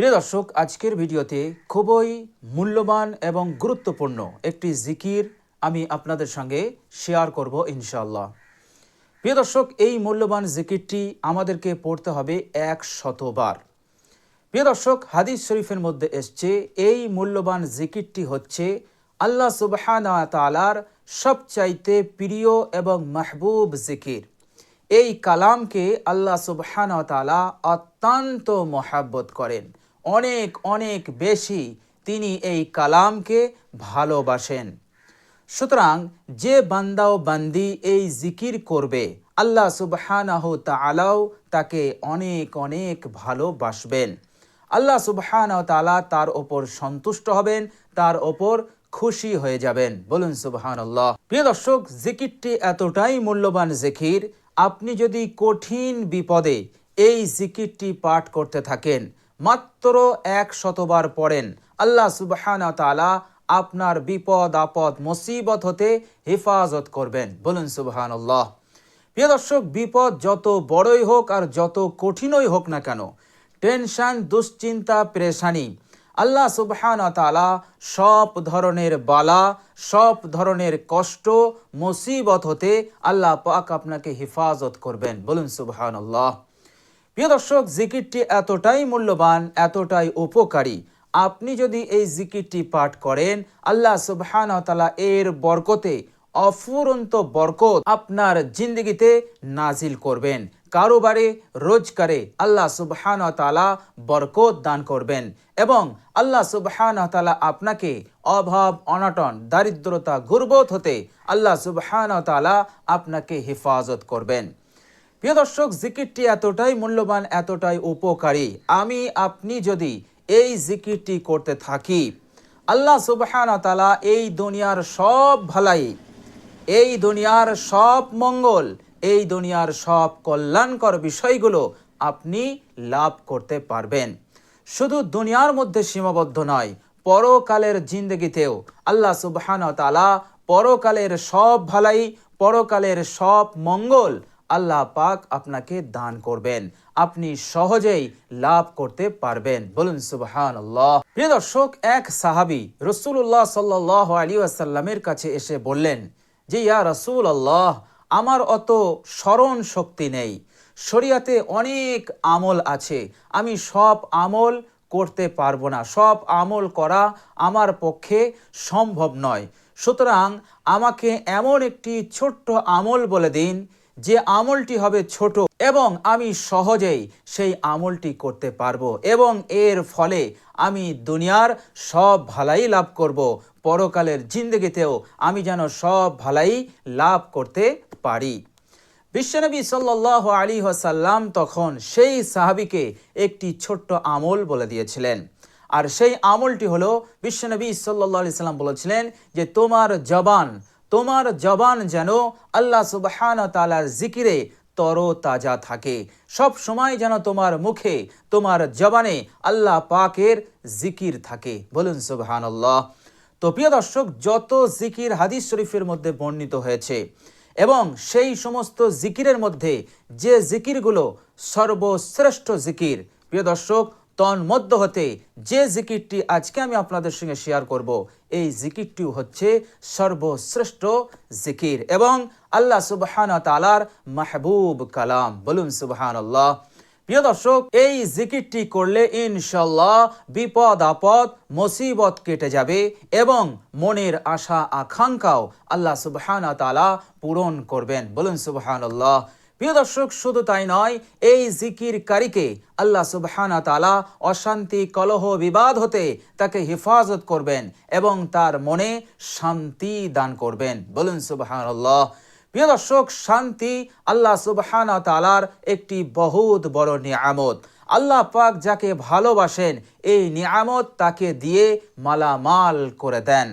প্রিয় দর্শক, আজকের ভিডিওতে খুবই মূল্যবান এবং গুরুত্বপূর্ণ একটি জিকির আমি আপনাদের সঙ্গে শেয়ার করব ইনশাআল্লাহ। প্রিয় দর্শক, এই মূল্যবান জিকিরটি আমাদেরকে পড়তে হবে 100 বার। প্রিয় দর্শক, হাদিস শরীফের মধ্যে এসছে এই মূল্যবান জিকিরটি হচ্ছে আল্লাহ সুবহানাহু ওয়া তাআলার সবচাইতে প্রিয় এবং মাহবুব জিকির। এই কালামকে আল্লাহ সুবহানাহু ওয়া তাআলা অত্যন্ত মহাব্বত করেন, অনেক অনেক বেশি তিনি এই কালামকে ভালোবাসেন। সুতরাং যে বান্দা ও বান্দি এই জিকির করবে, আল্লাহ সুবহানাহু তাআলাও তাকে অনেক অনেক ভালোবাসবেন। আল্লাহ সুবহানাহু তাআলা তার ওপর সন্তুষ্ট হবেন, তার ওপর খুশি হয়ে যাবেন। বলুন সুবহানাল্লাহ। প্রিয় দর্শক, জিকিরটি এতটাই মূল্যবান জিকির, আপনি যদি কঠিন বিপদে এই জিকিরটি পাঠ করতে থাকেন, মাত্র 100 বার পড়েন, আল্লাহ সুবহানাহু তাআলা আপনার বিপদ আপদ মুসিবত হতে হেফাজত করবেন। বলুন সুবহানাল্লাহ। প্রিয় দর্শক, বিপদ যত বড়ই হোক আর যত কঠিনই হোক না কেন, টেনশন, দুশ্চিন্তা, পেরেশানি, আল্লাহ সুবহানাহু তাআলা সব ধরনের বালা, সব ধরনের কষ্ট, মুসিবত হতে আল্লাহ পাক আপনাকে হেফাজত করবেন। বলুন সুবহানাল্লাহ। প্রিয় দর্শক, জিকিরটি এতটাই মূল্যবান, এতটাই উপকারী, আপনি যদি এই জিকিরটি পাঠ করেন, আল্লাহ সুবহানাহু তাআলা এর বরকতে অফুরন্ত বরকত আপনার জিন্দগিতে নাজিল করবেন। কারোবারে রোজগারে আল্লাহ সুবহানাহু তাআলা বরকত দান করবেন এবং আল্লাহ সুবহানাহু তাআলা আপনাকে অভাব, অনটন, দারিদ্রতা, গুরবত হতে আল্লাহ সুবহানাহু তাআলা আপনাকে হেফাজত করবেন। প্রিয় দর্শক, জিকিরটি এতটাই মূল্যবান, এতটাই উপকারী, আমি আপনি যদি এই জিকিরটি করতে থাকি, আল্লাহ সুবহানাহু তাআলা এই দুনিয়ার সব ভালাই, এই দুনিয়ার সব মঙ্গল, এই দুনিয়ার সব কল্যাণকর বিষয়গুলো আপনি লাভ করতে পারবেন। শুধু দুনিয়ার মধ্যে সীমাবদ্ধ নয়, পরকালের জিন্দগিতেও আল্লাহ সুবহানাহু তাআলা পরকালের সব ভালাই, পরকালের সব মঙ্গল আল্লাহ পাক আপনাকে দান করবেন, আপনি সহজেই লাভ করতে পারবেন। বলুন সুবহানাল্লাহ। প্রিয় দর্শক, এক সাহাবী রাসূলুল্লাহ সাল্লাল্লাহু আলাইহি ওয়াসাল্লামের কাছে এসে বললেন যে, ইয়া রাসূলুল্লাহ, আমার অত স্মরণ শক্তি নেই, শরীয়তে অনেক আমল আছে, আমি সব আমল করতে পারবো না, সব আমল করা আমার পক্ষে সম্ভব নয়। সুতরাং আমাকে এমন একটি ছোট্ট আমল বলে দিন যে আমলটি হবে ছোট এবং আমি সহজেই সেই আমলটি করতে পারবো এবং এর ফলে আমি দুনিয়ার সব ভালাই লাভ করব, পরকালের জিন্দগিতেও আমি যেন সব ভালাই লাভ করতে পারি। বিশ্বনবী সাল্লাল্লাহু আলাইহি ওয়াসাল্লাম তখন সেই সাহাবীকে একটি ছোট্ট আমল বলে দিয়েছিলেন। আর সেই আমলটি হলো, বিশ্বনবী সাল্লাল্লাহু আলাইহি সাল্লাম বলেছিলেন যে তোমার জবান যেন আল্লাহ সুবহানাহু তাআলার জিকিরে তরতাজা থাকে, সব সময় যেন তোমার মুখে, তোমার জবানে আল্লাহ পাকের জিকির থাকে। বলুন সুবহানাল্লাহ। তো প্রিয় দর্শক, যত জিকির হাদিস শরীফের মধ্যে বর্ণিত হয়েছে এবং সেই সমস্ত জিকিরের মধ্যে যে জিকিরগুলো সর্বশ্রেষ্ঠ জিকির, প্রিয় দর্শক, তন্মধ্য হতে যে জিকিরটি আজকে আমি আপনাদের সঙ্গে শেয়ার করব, এই জিকিরটি হচ্ছে সর্বশ্রেষ্ঠ জিকির এবং আল্লাহ সুবহানাহু তাআলার মাহবুব কালাম। বলুন সুবহানাল্লাহ। প্রিয় দর্শক, এই জিকিরটি করলে ইনশাআল্লাহ বিপদ আপদ মুসিবত কেটে যাবে এবং মনের আশা আকাঙ্ক্ষাও আল্লাহ সুবহানাহু তাআলা পূরণ করবেন। বলুন সুবহানাল্লাহ। প্রিয় দর্শক, শুধু তাই নয়, এই জিকিরকারীকে আল্লাহ সুবহানাহু তাআলা অশান্তি, কলহ, বিবাদ হতে তাকে হেফাজত করবেন এবং তার মনে শান্তি দান করবেন। বলুন সুবহানাল্লাহ। প্রিয় দর্শক, শান্তি আল্লাহ সুবহানাহু তাআলার একটি বহুত বড় নিয়ামত। আল্লাহ পাক যাকে ভালোবাসেন এই নিয়ামত তাকে দিয়ে মালামাল করে দেন,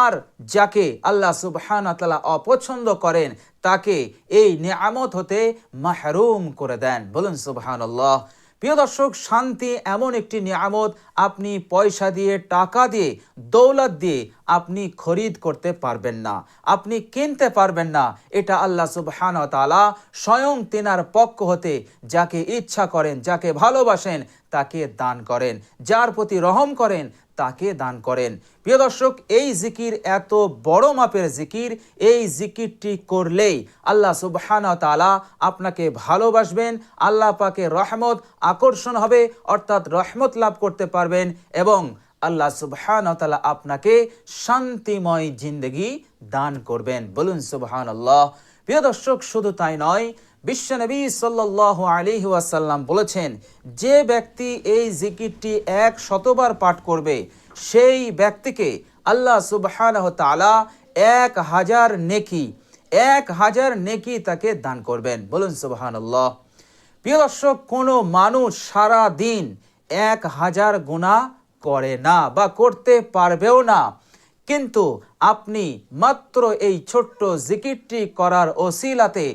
আর যাকে আল্লাহ সুবহানাহু তাআলা অপছন্দ করেন তাকে এই নিয়ামত হতে মাহরুম করে দেন। বলুন সুবহানাল্লাহ। প্রিয় দর্শক, শান্তি এমন একটি নিয়ামত, আপনি পয়সা দিয়ে, টাকা দিয়ে, দৌলত দিয়ে আপনি খরিদ করতে পারবেন না, আপনি কিনতে পারবেন না। এটা আল্লাহ সুবহানাহু ওয়া তাআলা স্বয়ং তিনার পক্ষ হতে যাকে ইচ্ছা করেন, যাকে ভালোবাসেন তাকে দান করেন, যার প্রতি রহম করেন তাকে দান করেন। প্রিয় দর্শক, এই জিকির এত বড় মাপের জিকির, এই জিকিরটি করলেই আল্লাহ সুবহানাহু ওয়া তাআলা আপনাকে ভালোবাসবেন, আল্লাহ পাকের রহমত আকর্ষণ হবে, অর্থাৎ রহমত লাভ করতে পারবেন এবং আল্লাহ সুবহানাহু ওয়া তাআলা আপনাকে শান্তিময় জিন্দেগি দান করবেন। বলুন সুবহানাল্লাহ। প্রিয় দর্শক, শুধু তাই নয়, বিশ্বনবী সাল্লাল্লাহু আলাইহি ওয়াসাল্লাম বলেছেন, যে ব্যক্তি এই জিকিরটি 100বার পাঠ করবে সেই ব্যক্তিকে আল্লাহ সুবহানাহু ওয়া তাআলা 1000 নেকি তাকে দান করবেন। বলুন সুবহানাল্লাহ। প্রিয় দর্শক, কোনো মানুষ সারা দিন 1000 গুনাহ করে না বা করতে পারবেও না, কিন্তু আপনি মাত্র এই ছোট্ট জিকিরটি করার ওসিলাতে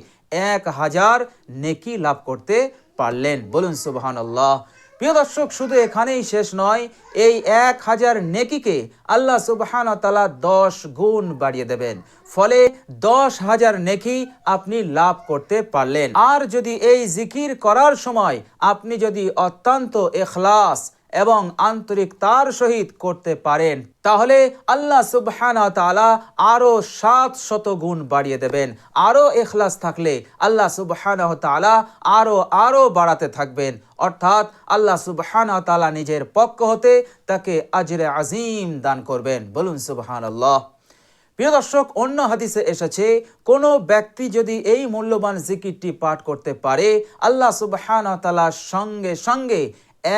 1000 নেকি লাভ করতে পারলেন। বলুন সুবহানাল্লাহ। প্রিয় দর্শক, শুধু এখানেই শেষ নয়, এই 1000 নেকিকে আল্লাহ সুবহানাহু ওয়া তাআলা 10 গুণ বাড়িয়ে দেবেন, ফলে 10,000 নেকি আপনি লাভ করতে পারলেন। আর যদি এই জিকির করার সময় আপনি যদি অত্যন্ত ইখলাস এবং আন্তরিকতার সহিত করতে পারেন, তাহলে আল্লাহ সুবহানাহু ওয়া তাআলা আরো 700 গুণ বাড়িয়ে দেবেন। আরো ইখলাস থাকলে আল্লাহ সুবহানাহু ওয়া তাআলা আরো বাড়াতে থাকবেন, অর্থাৎ আল্লাহ সুবহানাহু ওয়া তাআলা নিজের পক্ষ হতে তাকে আজরে আজিম দান করবেন। বলুন সুবহানাল্লাহ। প্রিয় দর্শক, অন্য হাদিসে এসেছে, কোনো ব্যক্তি যদি এই মূল্যবান জিকিরটি পাঠ করতে পারে, আল্লাহ সুবহানাহু ওয়া তাআলা সঙ্গে সঙ্গে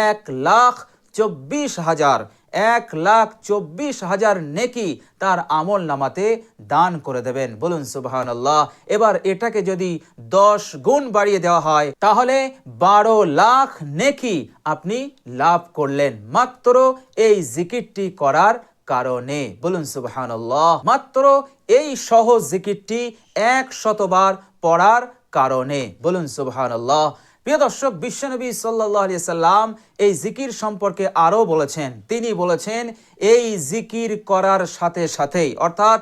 1,24,000 নেকি তার আমল নামাতে দান করে দেবেন। বলুন সুবহানাল্লাহ। এবার এটাকে যদি 10 গুণ বাড়িয়ে দেওয়া হয়, তাহলে 12 লাখ নেকি আপনি লাভ করলেন মাত্র এই জিকিরটি করার কারণে। বলুন সুবহানাল্লাহ। মাত্র এই সহজ জিকিরটি 100 বার পড়ার কারণে। বলুন সুবহানাল্লাহ। প্রিয় দর্শক, বিশ্বনবী সাল্লাল্লাহু আলাইহি সাল্লাম এই জিকির সম্পর্কে আরো বলেছেন। তিনি বলেছেন, এই জিকির করার সাথে সাথেই, অর্থাৎ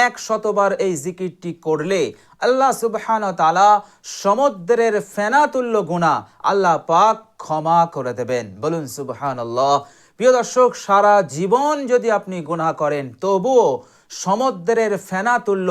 100 বার এই জিকিরটি করলে আল্লাহ সুবহানাহু ওয়া তাআলা সমুদ্রের ফেনাতুল্য গুনাহ আল্লাহ পাক ক্ষমা করে দেবেন। বলুন সুবহানাল্লাহ। প্রিয় দর্শক, সারা জীবন যদি আপনি গুনাহ করেন, তবুও সমুদ্রের ফেনাতুল্য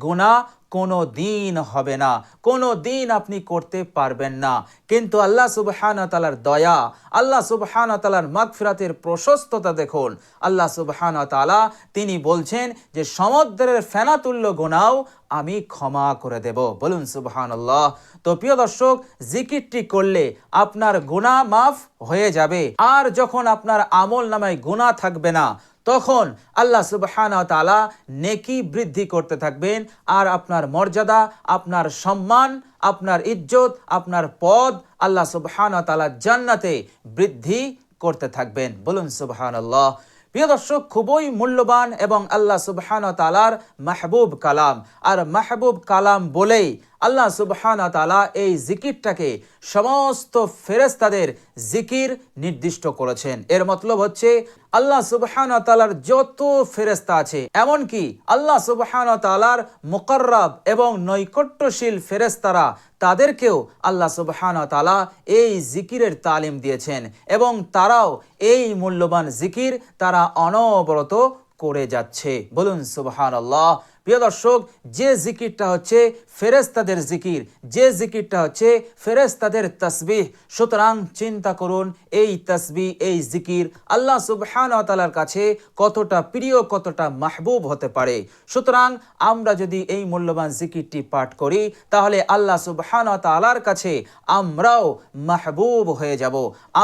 গুনাহ কোনো দিন হবে না, কোনো দিন আপনি করতে পারবেন না। কিন্তু আল্লাহ সুবহানাহু ওয়া তাআলার দয়া, আল্লাহ সুবহানাহু ওয়া তাআলার মাগফিরাতের প্রশস্ততা দেখুন। আল্লাহ সুবহানাহু ওয়া তাআলা তিনি বলছেন যে সমুদ্রের ফেনাতুল্য গুনাহ আমি ক্ষমা করে দেব। বলুন সুবহানাল্লাহ। তো প্রিয় দর্শক, জিকিরটি করলে আপনার গুনাহ মাফ হয়ে যাবে, আর যখন আপনার আমল নামায় গুনাহ থাকবে না, তখন আল্লাহ সুবহানাহু ওয়া তাআলা নেকি বৃদ্ধি করতে থাকবেন, আর আপনার মর্যাদা, আপনার সম্মান, আপনার ইজ্জত, আপনার পদ আল্লাহ সুবহানাহু ওয়া তাআলা জান্নাতে বৃদ্ধি করতে থাকবেন। বলুন সুবহানাল্লাহ। প্রিয় দর্শক, খুবই মূল্যবান এবং আল্লাহ সুবহানাহু ওয়া তাআলার মাহবুব কালাম, আর মাহবুব কালাম বলেই আল্লাহ সুবহানাহু ওয়া তাআলা এই জিকিরটাকে সমস্ত ফেরেশতাদের জিকির নির্দিষ্ট করেছেন। এর মতলব হচ্ছে, আল্লাহ সুবহানাহু ওয়া তাআলার যত ফেরেশতা আছে, এমনকি আল্লাহ সুবহানাহু ওয়া তাআলার মুকাররাব এবং নৈকট্যশীল ফেরেশতারা, তাদেরকেও আল্লাহ সুবহানাহু ওয়া তাআলা এই জিকিরের তালিম দিয়েছেন এবং তারাও এই মূল্যবান জিকির তারা অনবরত করে যাচ্ছে। বলুন সুবহানাল্লাহ। প্রিয় দর্শক, যে জিকিরটা হচ্ছে ফেরেশতাদের জিকির, যে জিকিরটা হচ্ছে ফেরেশতাদের তাসবিহ, সুতরাং চিন্তা করুন এই তাসবিহ, এই জিকির আল্লাহ সুবহানাহু ওয়া তাআলার কাছে কতটা প্রিয়, কতটা মাহবুব হতে পারে। সুতরাং আমরা যদি এই মূল্যবান জিকিরটি পাঠ করি, তাহলে আল্লাহ সুবহানাহু ওয়া তাআলার কাছে আমরাও মাহবুব হয়ে যাব,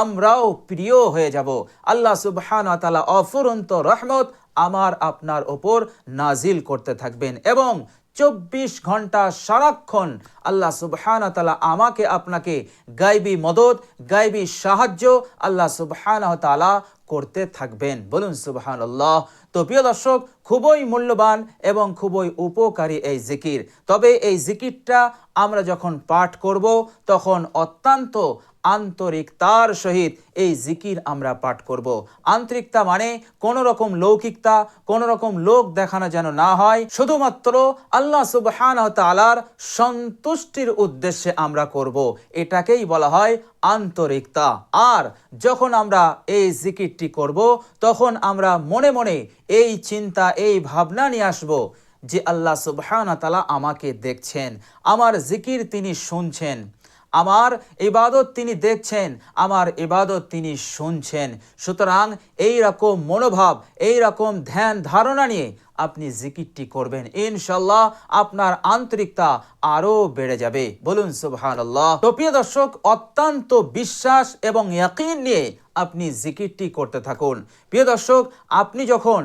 আমরাও প্রিয় হয়ে যাব। আল্লাহ সুবহানাহু ওয়া তাআলা অফুরন্ত রহমত আমার আপনার ওপর নাজিল করতে থাকবেন এবং 24 ঘন্টা সারাক্ষণ আল্লাহ সুবহানাহু ওয়া তাআলা আমাকে আপনাকে গায়বী মদদ, গায়বী সাহায্য আল্লাহ সুবহানাহু ওয়া তাআলা করতে থাকবেন। বলুন সুবহানাল্লাহ। তো প্রিয় দর্শক, খুবই মূল্যবান এবং খুবই উপকারী এই জিকির। তবে এই জিকিরটা আমরা যখন পাঠ করব, তখন অত্যন্ত আন্তরিকতার সহিত এই জিকির আমরা পাঠ করব। আন্তরিকতা মানে কোনো রকম লৌকিকতা, কোনো রকম লোক দেখানো যেন না হয়, শুধুমাত্র আল্লাহ সুবহানাহু ওয়া তাআলার সন্তুষ্টির উদ্দেশ্যে আমরা করব, এটাকেই বলা হয় আন্তরিকতা। আর যখন আমরা এই জিকিরটি করব, তখন আমরা মনে মনে এই চিন্তা, এই ভাবনা নিয়ে আসব যে আল্লাহ সুবহানাহু ওয়া তাআলা আমাকে দেখছেন, আমার জিকির তিনি শুনছেন, আমার ইবাদত তিনি দেখছেন, আমার ইবাদত তিনি শুনছেন। সুতরাং এই রকম মনোভাব, এই রকম ধ্যান ধারণা নিয়ে আপনি জিকিরটি করবেন, ইনশাআল্লাহ আপনার আন্তরিকতা আরো বেড়ে যাবে। বলুন সুবহানাল্লাহ। তো প্রিয় দর্শক, অত্যন্ত বিশ্বাস এবং ইয়াকিন নিয়ে আপনি জিকিরটি করতে থাকুন। প্রিয় দর্শক, আপনি যখন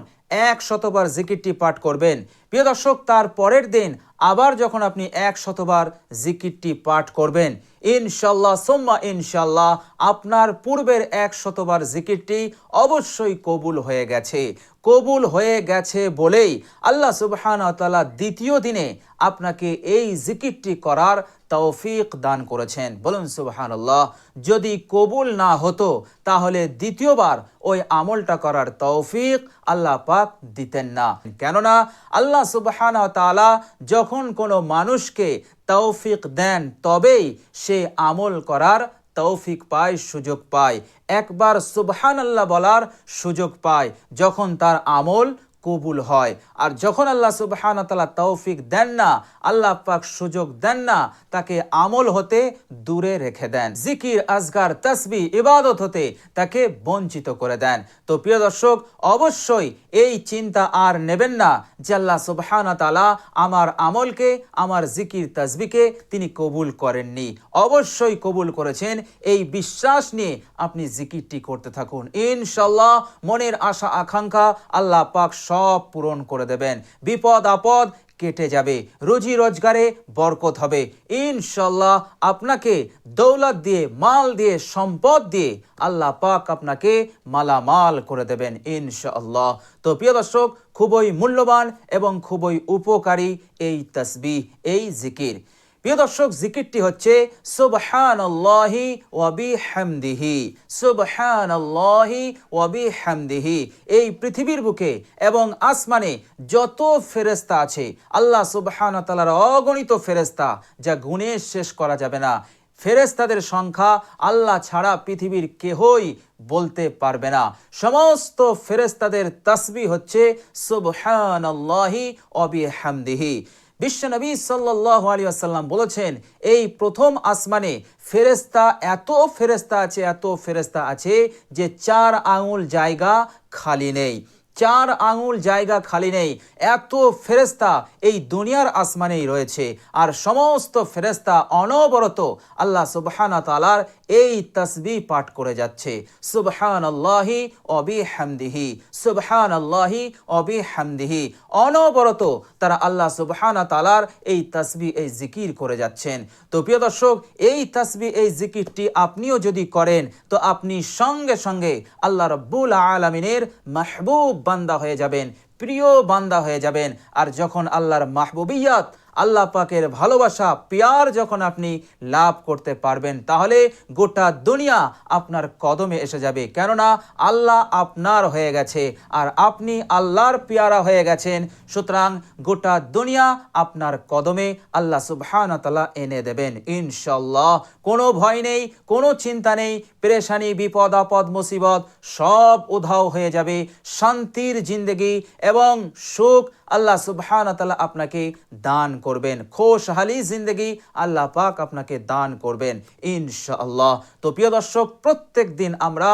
100বার জিকিরটি পাঠ করবেন, প্রিয় দর্শক, তার পরের দিন আবার যখন আপনি 100বার জিকিরটি পাঠ করবেন, ইনশাআল্লাহ সুম্মা ইনশাআল্লাহ আপনার পূর্বের 100বার জিকিরটি অবশ্যই কবুল হয়ে গেছে। কবুল হয়ে গেছে বলেই আল্লাহ সুবহানাহু ওয়া তাআলা দ্বিতীয় দিনে আপনাকে এই জিকিরটি করার তৌফিক দান করেছেন। বলুন সুবহানাল্লাহ। যদি কবুল না হতো তাহলে দ্বিতীয়বার ওই আমলটা করার তৌফিক আল্লাহ পাক দিতেন না। কেননা আল্লাহ সুবহানাহু ওয়া তাআলা যখন কোনো মানুষকে তৌফিক দেন, তবেই সে আমল করার তৌফিক পায়, সুযোগ পায়, একবার সুবহানাল্লাহ বলার সুযোগ পায় যখন তার আমল কবুল হয়। আর যখন আল্লাহ সুবহানাহু ওয়া তাআলা তৌফিক দেন না, আল্লাহ পাক সুযোগ দেন না, তাকে আমল হতে দূরে রেখে দেন, জিকির, আজকার, তাসবিহ, ইবাদত হতে তাকে বঞ্চিত করে দেন। তো প্রিয় দর্শক, অবশ্যই এই চিন্তা আর নেবেন না যে আল্লাহ সুবহানাহু ওয়া তাআলা আমার আমলকে, আমার জিকির তাসবিহকে তিনি কবুল করেননি। অবশ্যই কবুল করেছেন। এই বিশ্বাস নিয়ে আপনি জিকিরটি করতে থাকুন, ইনশাআল্লাহ মনের আশা আকাঙ্ক্ষা আল্লাহ পাক সব পূরণ করে দেবেন। বিপদ আপদ কেটে যাবে, রুজি রোজগারে বরকত হবে, ইনশাআল্লাহ আপনাকে দৌলত দিয়ে, মাল দিয়ে, সম্পদ দিয়ে আল্লাহ পাক আপনাকে মালামাল করে দেবেন, ইনশাআল্লাহ। তো প্রিয় দর্শক, খুবই মূল্যবান এবং খুবই উপকারী এই তাসবিহ, এই জিকির। প্রিয় দর্শক, জিকিরটি হচ্ছে সুবহানাল্লাহি ওয়া বিহামদিহি, সুবহানাল্লাহি ওয়া বিহামদিহি। এই পৃথিবীর বুকে এবং আসমানে যত ফেরেশতা আছে, আল্লাহ সুবহানাহু ওয়া তাআলার অগণিত ফেরেশতা, যা গুণে শেষ করা যাবে না। ফেরেশতাদের সংখ্যা আল্লাহ ছাড়া পৃথিবীর কেহই বলতে পারবে না। সমস্ত ফেরেশতাদের তাসবিহ হচ্ছে সুবহানাল্লাহি ওয়া বিহামদিহি। বিশ্বনবী সাল্লাল্লাহু আলাইহি ওয়াসাল্লাম বলেছেন, এই প্রথম আসমানে ফেরেশতা, এত ফেরেশতা আছে, এত ফেরেশতা আছে যে 4 আঙুল জায়গা খালি নেই, 4 আঙুল জায়গা খালি নেই। এত ফেরেশতা এই দুনিয়ার আসমানেই রয়েছে। আর সমস্ত ফেরেশতা অনবরত আল্লাহ সুবহানাহু ওয়া তাআলার এই তাসবিহ পাঠ করে যাচ্ছে, সুবহানাল্লাহি ওয়া বিহামদিহি, সুবহানাল্লাহি ওয়া বিহামদিহি। অনবরত তারা আল্লাহ সুবহানাহু ওয়া তাআলার এই তাসবিহ, এই জিকির করে যাচ্ছেন। তো প্রিয় দর্শক, এই তাসবিহ, এই জিকিরটি আপনিও যদি করেন, তো আপনি সঙ্গে সঙ্গে আল্লাহ রাব্বুল আলামিনের মাহবুব বান্দা হয়ে যাবেন, প্রিয় বান্দা হয়ে যাবেন। আর যখন আল্লাহর মাহবুবিয়াত, আল্লাহ পাকের ভালোবাসা, পিয়ার যখন আপনি লাভ করতে পারবেন, তাহলে গোটা দুনিয়া আপনার কদমে এসে যাবে। কেননা আল্লাহ আপনার হয়ে গেছে আর আপনি আল্লাহর পিয়ারা হয়ে গেছেন। সুতরাং গোটা দুনিয়া আপনার কদমে আল্লাহ সুবহানাহু ওয়া তাআলা এনে দেবেন, ইনশাআল্লাহ। কোনো ভয় নেই, কোনো চিন্তা নেই, পেরেশানি, বিপদ আপদ, মুসিবত সব উধাও হয়ে যাবে। শান্তির জিন্দেগি এবং সুখ আল্লাহ সুবহানাহু ওয়া তাআলা আপনাকে দান করবেন, খুশহালি জিন্দেগি আল্লাহ পাক আপনাকে দান করবেন, ইনশাআল্লাহ। তো প্রিয় দর্শক, প্রত্যেক দিন আমরা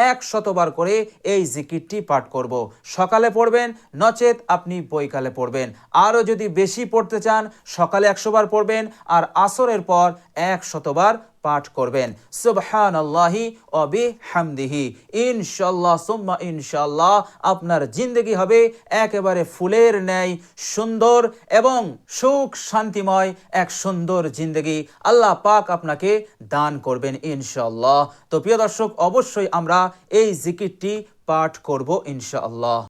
100বার করে এই জিকিরটি পাঠ করব। সকালে পড়বেন, নচেত আপনি বৈকালে পড়বেন। আরও যদি বেশি পড়তে চান, সকালে 100বার পড়বেন আর আসরের পর 100বার পাঠ করবেন, সুবহানাল্লাহি ওয়া বিহামদিহি। ইনশাআল্লাহ সুম্মা ইনশাআল্লাহ আপনার জিন্দেগি হবে একেবারে ফুলের ন্যায় সুন্দর এবং সুখ শান্তিময় এক সুন্দর জিন্দেগি আল্লাহ পাক আপনাকে দান করবেন, ইনশাআল্লাহ। তো প্রিয় দর্শক, অবশ্যই আমরা এই জিকিরটি পাঠ করব, ইনশাআল্লাহ।